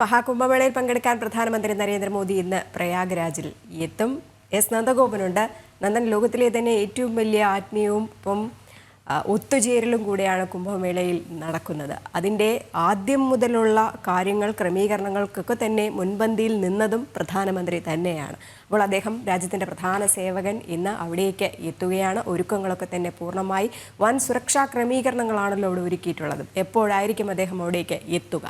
മഹാകുംഭമേളയിൽ പങ്കെടുക്കാൻ പ്രധാനമന്ത്രി നരേന്ദ്രമോദി ഇന്ന് പ്രയാഗ്രാജിൽ എത്തും. എസ് നന്ദഗോപനുണ്ട്. നന്ദൻ, ലോകത്തിലെ തന്നെ ഏറ്റവും വലിയ ആത്മീയവും ഒത്തുചേരലും കൂടെയാണ് കുംഭമേളയിൽ നടക്കുന്നത്. അതിൻ്റെ ആദ്യം മുതലുള്ള കാര്യങ്ങൾ, ക്രമീകരണങ്ങൾക്കൊക്കെ തന്നെ മുൻപന്തിയിൽ നിന്നതും പ്രധാനമന്ത്രി തന്നെയാണ്. അപ്പോൾ അദ്ദേഹം രാജ്യത്തിൻ്റെ പ്രധാന സേവകൻ ഇന്ന് അവിടേക്ക് എത്തുകയാണ്. ഒരുക്കങ്ങളൊക്കെ തന്നെ പൂർണ്ണമായി വൻ സുരക്ഷാ ക്രമീകരണങ്ങളാണല്ലോ അവിടെ ഒരുക്കിയിട്ടുള്ളത്. എപ്പോഴായിരിക്കും അദ്ദേഹം അവിടേക്ക് എത്തുക?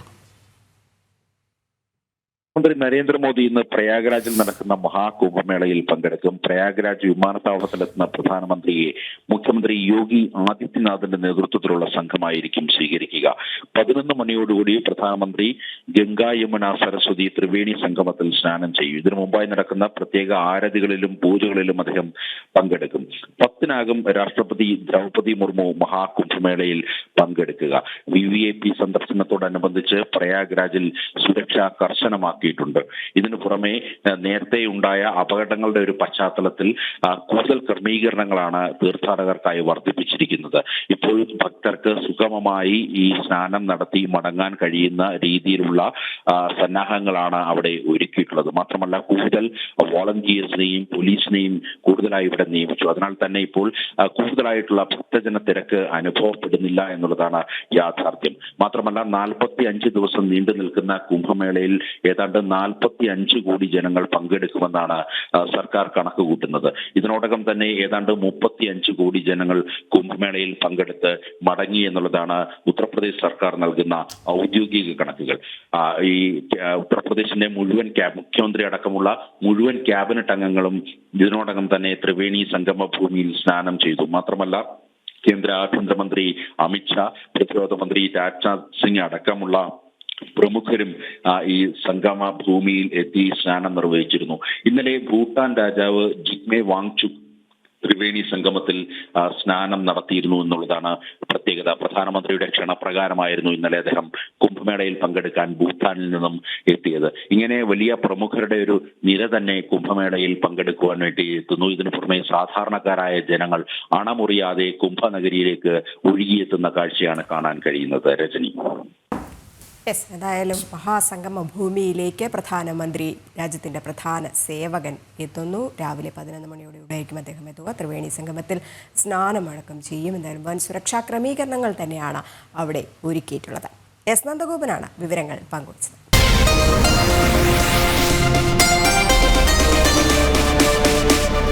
പ്രധാനമന്ത്രി നരേന്ദ്രമോദി ഇന്ന് പ്രയാഗ്രാജിൽ നടക്കുന്ന മഹാകുംഭമേളയിൽ പങ്കെടുക്കും. പ്രയാഗ്രാജ് വിമാനത്താവളത്തിലെത്തുന്ന പ്രധാനമന്ത്രിയെ മുഖ്യമന്ത്രി യോഗി ആദിത്യനാഥിന്റെ നേതൃത്വത്തിലുള്ള സംഘമായിരിക്കും സ്വീകരിക്കുക. 11 മണിയോടുകൂടി പ്രധാനമന്ത്രി ഗംഗാ യമുന സരസ്വതി ത്രിവേണി സംഗമത്തിൽ സ്നാനം ചെയ്യും. ഇതിനു മുമ്പായി നടക്കുന്ന പ്രത്യേക ആരതികളിലും പൂജകളിലും അദ്ദേഹം പങ്കെടുക്കും. 10-നാകും രാഷ്ട്രപതി ദ്രൗപദി മുർമു മഹാകുംഭമേളയിൽ പങ്കെടുക്കുക. VIP സന്ദർശനത്തോടനുബന്ധിച്ച് പ്രയാഗ്രാജിൽ സുരക്ഷ കർശനമാക്കി. ഇതിനു പുറമെ നേരത്തെ ഉണ്ടായ അപകടങ്ങളുടെ ഒരു പശ്ചാത്തലത്തിൽ കൂടുതൽ ക്രമീകരണങ്ങളാണ് തീർത്ഥാടകർക്കായി വർദ്ധിപ്പിച്ചിരിക്കുന്നത്. ഇപ്പോൾ ഭക്തർക്ക് സുഗമമായി ഈ സ്നാനം നടത്തി മടങ്ങാൻ കഴിയുന്ന രീതിയിലുള്ള സന്നാഹങ്ങളാണ് അവിടെ ഒരുക്കിയിട്ടുള്ളത്. മാത്രമല്ല, കൂടുതൽ വോളണ്ടിയേഴ്സിനെയും പോലീസിനെയും കൂടുതലായി ഇവിടെ നിയമിച്ചു. അതിനാൽ തന്നെ ഇപ്പോൾ കൂടുതലായിട്ടുള്ള ഭക്തജന തിരക്ക് അനുഭവപ്പെടുന്നില്ല എന്നുള്ളതാണ് യാഥാർത്ഥ്യം. മാത്രമല്ല, 45 ദിവസം നീണ്ടു നിൽക്കുന്ന കുംഭമേളയിൽ ഏതാണ്ട് 45 കോടി ജനങ്ങൾ പങ്കെടുക്കുമെന്നാണ് സർക്കാർ കണക്ക് കൂട്ടുന്നത്. ഇതിനോടകം തന്നെ ഏതാണ്ട് 35 കോടി ജനങ്ങൾ കുംഭമേളയിൽ പങ്കെടുത്ത് മടങ്ങി എന്നുള്ളതാണ് ഉത്തർപ്രദേശ് സർക്കാർ നൽകുന്ന ഔദ്യോഗിക കണക്കുകൾ. ഈ ഉത്തർപ്രദേശിന്റെ മുഴുവൻ മുഖ്യമന്ത്രി അടക്കമുള്ള മുഴുവൻ ക്യാബിനറ്റ് അംഗങ്ങളും ഇതിനോടകം തന്നെ ത്രിവേണി സംഗമ ഭൂമിയിൽ സ്നാനം ചെയ്തു. മാത്രമല്ല, കേന്ദ്ര ആഭ്യന്തരമന്ത്രി അമിത്ഷാ, പ്രതിരോധ മന്ത്രി രാജ്നാഥ് സിംഗ് അടക്കമുള്ള പ്രമുഖരും ഈ സംഗമ ഭൂമിയിൽ എത്തി സ്നാനം നിർവഹിച്ചിരുന്നു. ഇന്നലെ ഭൂട്ടാൻ രാജാവ് ജിഗ്മെ വാങ്ചുക് ത്രിവേണി സംഗമത്തിൽ സ്നാനം നടത്തിയിരുന്നു എന്നുള്ളതാണ് പ്രത്യേകത. പ്രധാനമന്ത്രിയുടെ ക്ഷണപ്രകാരമായിരുന്നു ഇന്നലെ അദ്ദേഹം കുംഭമേളയിൽ പങ്കെടുക്കാൻ ഭൂട്ടാനിൽ നിന്നും എത്തിയത്. ഇങ്ങനെ വലിയ പ്രമുഖരുടെ ഒരു നിര തന്നെ കുംഭമേളയിൽ പങ്കെടുക്കുവാൻ വേണ്ടി എത്തുന്നു. ഇതിനു പുറമെ സാധാരണക്കാരായ ജനങ്ങൾ അണമുറിയാതെ കുംഭനഗരിയിലേക്ക് ഒഴുകിയെത്തുന്ന കാഴ്ചയാണ് കാണാൻ കഴിയുന്നത്. രജനി. ഏതായാലും മഹാസംഗമ ഭൂമിയിലേക്ക് പ്രധാനമന്ത്രി, രാജ്യത്തിൻ്റെ പ്രധാന സേവകൻ എത്തുന്നു. രാവിലെ 11 മണിയോടെയായിരിക്കും അദ്ദേഹം എത്തുക. ത്രിവേണി സംഗമത്തിൽ സ്നാനമടക്കം ചെയ്യും. എന്തായാലും വൻ സുരക്ഷാ ക്രമീകരണങ്ങൾ തന്നെയാണ് അവിടെ ഒരുക്കിയിട്ടുള്ളത്. എസ് നന്ദഗോപനാണ് വിവരങ്ങൾ പങ്കുവച്ചത്.